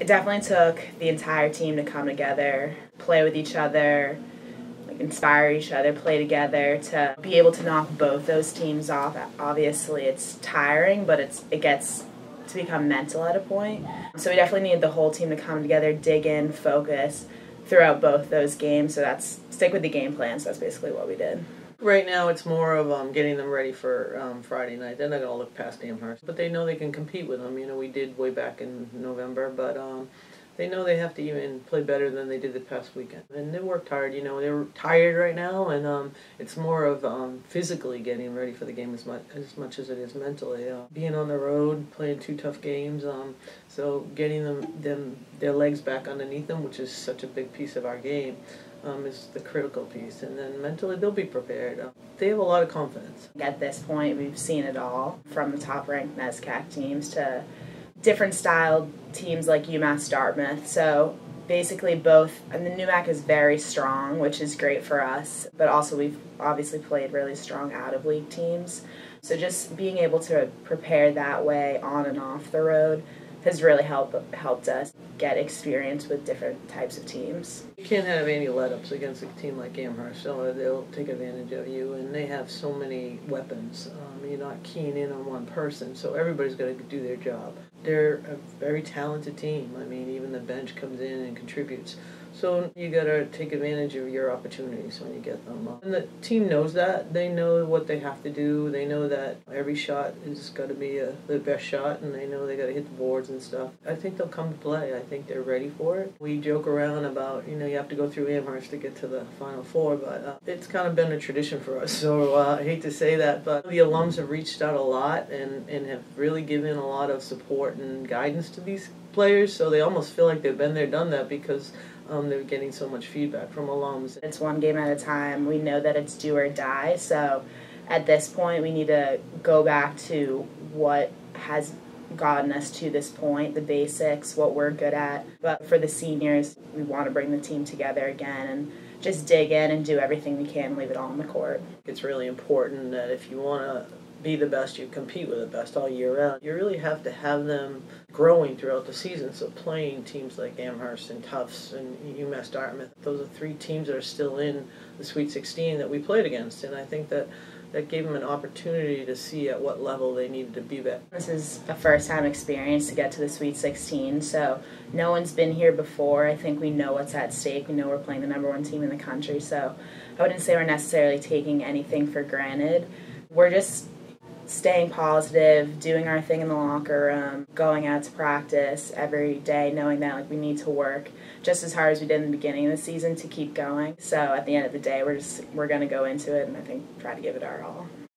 It definitely took the entire team to come together, play with each other, like inspire each other, play together to be able to knock both those teams off. Obviously, it's tiring, but it gets to become mental at a point. So we definitely need the whole team to come together, dig in, focus throughout both those games. So that's stick with the game plan. So that's basically what we did. Right now, it's more of getting them ready for Friday night. They're not going to look past Amherst, but they know they can compete with them. You know, we did way back in November, but they know they have to even play better than they did the past weekend. And they worked hard. You know, they're tired right now, and it's more of physically getting ready for the game as much as it is mentally. Being on the road, playing 2 tough games, so getting their legs back underneath them, which is such a big piece of our game. Is the critical piece, and then mentally they'll be prepared. They have a lot of confidence. At this point, we've seen it all, from the top-ranked NESCAC teams to different styled teams like UMass Dartmouth. So basically both, and the NUMAC is very strong, which is great for us, but also we've obviously played really strong out-of-league teams. So just being able to prepare that way on and off the road has really helped us get experience with different types of teams. You can't have any let-ups against a team like Amherst, so they'll take advantage of you, and they have so many weapons. You're not keying in on one person, so everybody's got to do their job. They're a very talented team. I mean, even the bench comes in and contributes. So you got to take advantage of your opportunities when you get them. And the team knows that. They know what they have to do. They know that every shot has got to be the best shot, and they know they got to hit the boards and stuff. I think they'll come to play. I think they're ready for it. We joke around about, you know, you have to go through Amherst to get to the Final Four, but it's kind of been a tradition for us. So I hate to say that, but the alums have reached out a lot and have really given a lot of support and guidance to these players. So they almost feel like they've been there, done that, because they're getting so much feedback from alums. It's one game at a time. We know that it's do or die, so at this point we need to go back to what has gotten us to this point, the basics, what we're good at. But for the seniors, we want to bring the team together again and just dig in and do everything we can, leave it all on the court. It's really important that if you want to be the best, you compete with the best all year round. You really have to have them growing throughout the season, so playing teams like Amherst and Tufts and UMass Dartmouth, those are 3 teams that are still in the Sweet 16 that we played against, and I think that gave them an opportunity to see at what level they needed to be at. This is a first-time experience to get to the Sweet 16, so no one's been here before. I think we know what's at stake. We know we're playing the #1 team in the country, so I wouldn't say we're necessarily taking anything for granted. We're just staying positive, doing our thing in the locker room, going out to practice every day, knowing that we need to work just as hard as we did in the beginning of the season to keep going. So at the end of the day, we're going to go into it and I think try to give it our all.